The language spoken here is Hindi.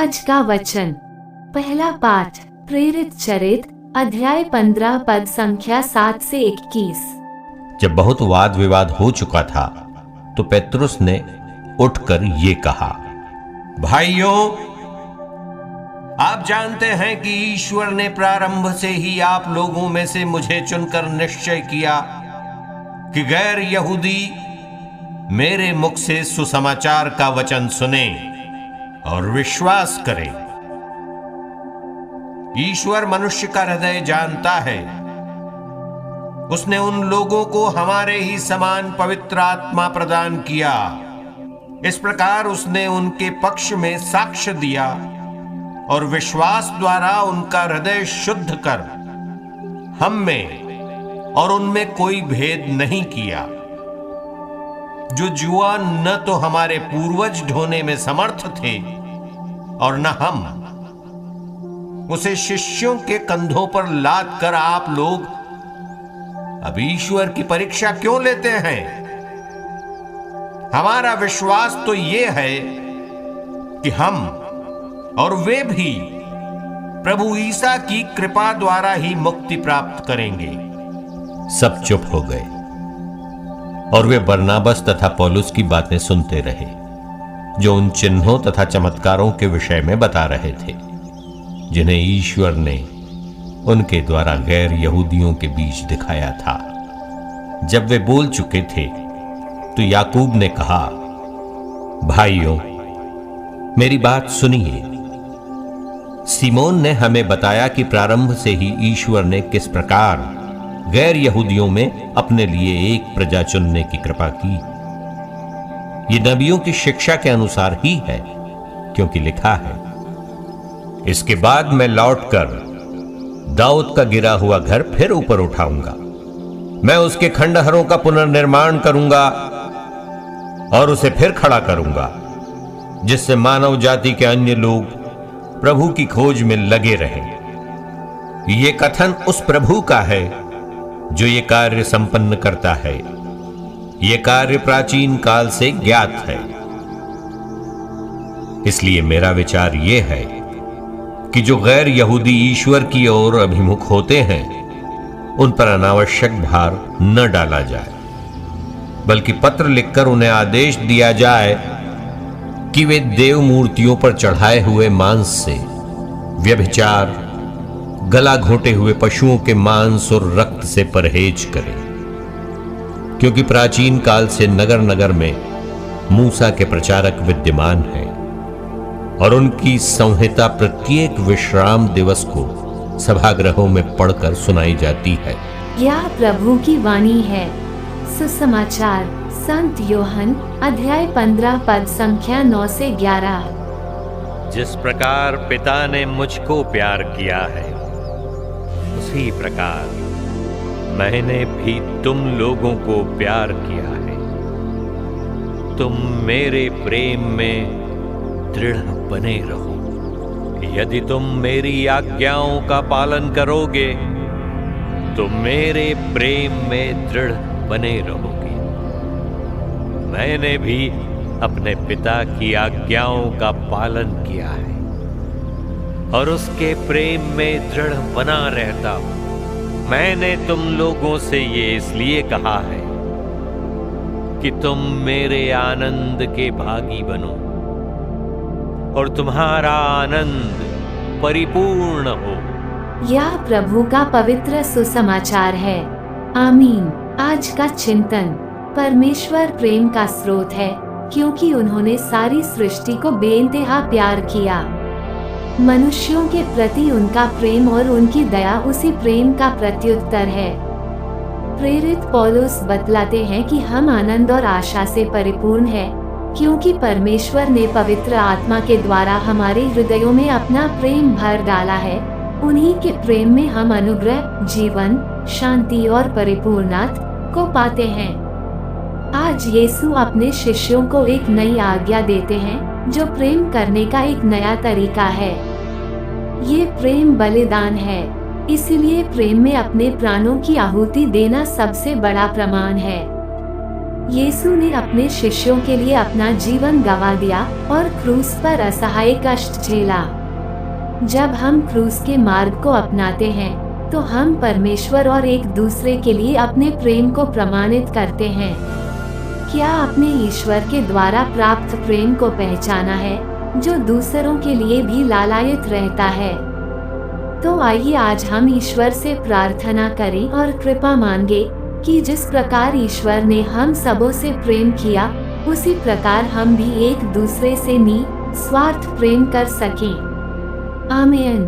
आज का वचन। पहला पाठ प्रेरित चरित अध्याय 15 पद संख्या 7 से 21। जब बहुत वाद विवाद हो चुका था तो पेत्रुस ने उठकर ये कहा, भाइयों, आप जानते हैं कि ईश्वर ने प्रारंभ से ही आप लोगों में से मुझे चुनकर निश्चय किया कि गैर यहूदी मेरे मुख से सुसमाचार का वचन सुने और विश्वास करें। ईश्वर मनुष्य का हृदय जानता है। उसने उन लोगों को हमारे ही समान पवित्र आत्मा प्रदान किया। इस प्रकार उसने उनके पक्ष में साक्ष्य दिया और विश्वास द्वारा उनका हृदय शुद्ध कर हम में और उनमें कोई भेद नहीं किया। जो जुआ न तो हमारे पूर्वज ढोने में समर्थ थे और न हम, उसे शिष्यों के कंधों पर लाद कर आप लोग अब ईश्वर की परीक्षा क्यों लेते हैं? हमारा विश्वास तो यह है कि हम और वे भी प्रभु ईसा की कृपा द्वारा ही मुक्ति प्राप्त करेंगे। सब चुप हो गए और वे बरनाबस तथा पौलुस की बातें सुनते रहे, जो उन चिन्हों तथा चमत्कारों के विषय में बता रहे थे जिन्हें ईश्वर ने उनके द्वारा गैर यहूदियों के बीच दिखाया था। जब वे बोल चुके थे तो याकूब ने कहा, भाइयों, मेरी बात सुनिए। सिमोन ने हमें बताया कि प्रारंभ से ही ईश्वर ने किस प्रकार गैर यहूदियों में अपने लिए एक प्रजा चुनने की कृपा की। ये नबियों की शिक्षा के अनुसार ही है, क्योंकि लिखा है, इसके बाद मैं लौटकर दाऊद का गिरा हुआ घर फिर ऊपर उठाऊंगा। मैं उसके खंडहरों का पुनर्निर्माण करूंगा और उसे फिर खड़ा करूंगा, जिससे मानव जाति के अन्य लोग प्रभु की खोज में लगे रहें। यह कथन उस प्रभु का है जो ये कार्य संपन्न करता है। यह कार्य प्राचीन काल से ज्ञात है। इसलिए मेरा विचार यह है कि जो गैर यहूदी ईश्वर की ओर अभिमुख होते हैं उन पर अनावश्यक भार न डाला जाए, बल्कि पत्र लिखकर उन्हें आदेश दिया जाए कि वे देव मूर्तियों पर चढ़ाए हुए मांस से, व्यभिचार, गला घोंटे हुए पशुओं के मांस और रक्त से परहेज करें, क्योंकि प्राचीन काल से नगर नगर में मूसा के प्रचारक विद्यमान हैं और उनकी संहिता प्रत्येक विश्राम दिवस को सभागृहों में पढ़कर सुनाई जाती है। यह प्रभु की वाणी है। सुसमाचार संत योहन अध्याय 15 पद संख्या 9 से 11। जिस प्रकार पिता ने मुझको प्यार किया है, उसी प्रकार मैंने भी तुम लोगों को प्यार किया है। तुम मेरे प्रेम में दृढ़ बने रहो। यदि तुम मेरी आज्ञाओं का पालन करोगे तो मेरे प्रेम में दृढ़ बने रहोगे। मैंने भी अपने पिता की आज्ञाओं का पालन किया है और उसके प्रेम में दृढ़ बना रहता हूं। मैंने तुम लोगों से ये इसलिए कहा है कि तुम मेरे आनंद के भागी बनो और तुम्हारा आनंद परिपूर्ण हो। यह प्रभु का पवित्र सुसमाचार है। आमीन। आज का चिंतन। परमेश्वर प्रेम का स्रोत है, क्योंकि उन्होंने सारी सृष्टि को बेइंतहा प्यार किया। मनुष्यों के प्रति उनका प्रेम और उनकी दया उसी प्रेम का प्रत्युत्तर है। प्रेरित पौलुस बतलाते हैं कि हम आनंद और आशा से परिपूर्ण हैं, क्योंकि परमेश्वर ने पवित्र आत्मा के द्वारा हमारे हृदयों में अपना प्रेम भर डाला है। उन्हीं के प्रेम में हम अनुग्रह, जीवन, शांति और परिपूर्णता को पाते हैं। आज यीशु अपने शिष्यों को एक नई आज्ञा देते हैं, जो प्रेम करने का एक नया तरीका है। ये प्रेम बलिदान है, इसलिए प्रेम में अपने प्राणों की आहुति देना सबसे बड़ा प्रमाण है। यीशु ने अपने शिष्यों के लिए अपना जीवन गंवा दिया और क्रूस पर असहाय कष्ट झेला। जब हम क्रूस के मार्ग को अपनाते हैं तो हम परमेश्वर और एक दूसरे के लिए अपने प्रेम को प्रमाणित करते हैं। क्या आपने ईश्वर के द्वारा प्राप्त प्रेम को पहचाना है, जो दूसरों के लिए भी लालायित रहता है? तो आइए आज हम ईश्वर से प्रार्थना करें और कृपा मांगे कि जिस प्रकार ईश्वर ने हम सबों से प्रेम किया, उसी प्रकार हम भी एक दूसरे से निस्वार्थ प्रेम कर सकें। आमीन।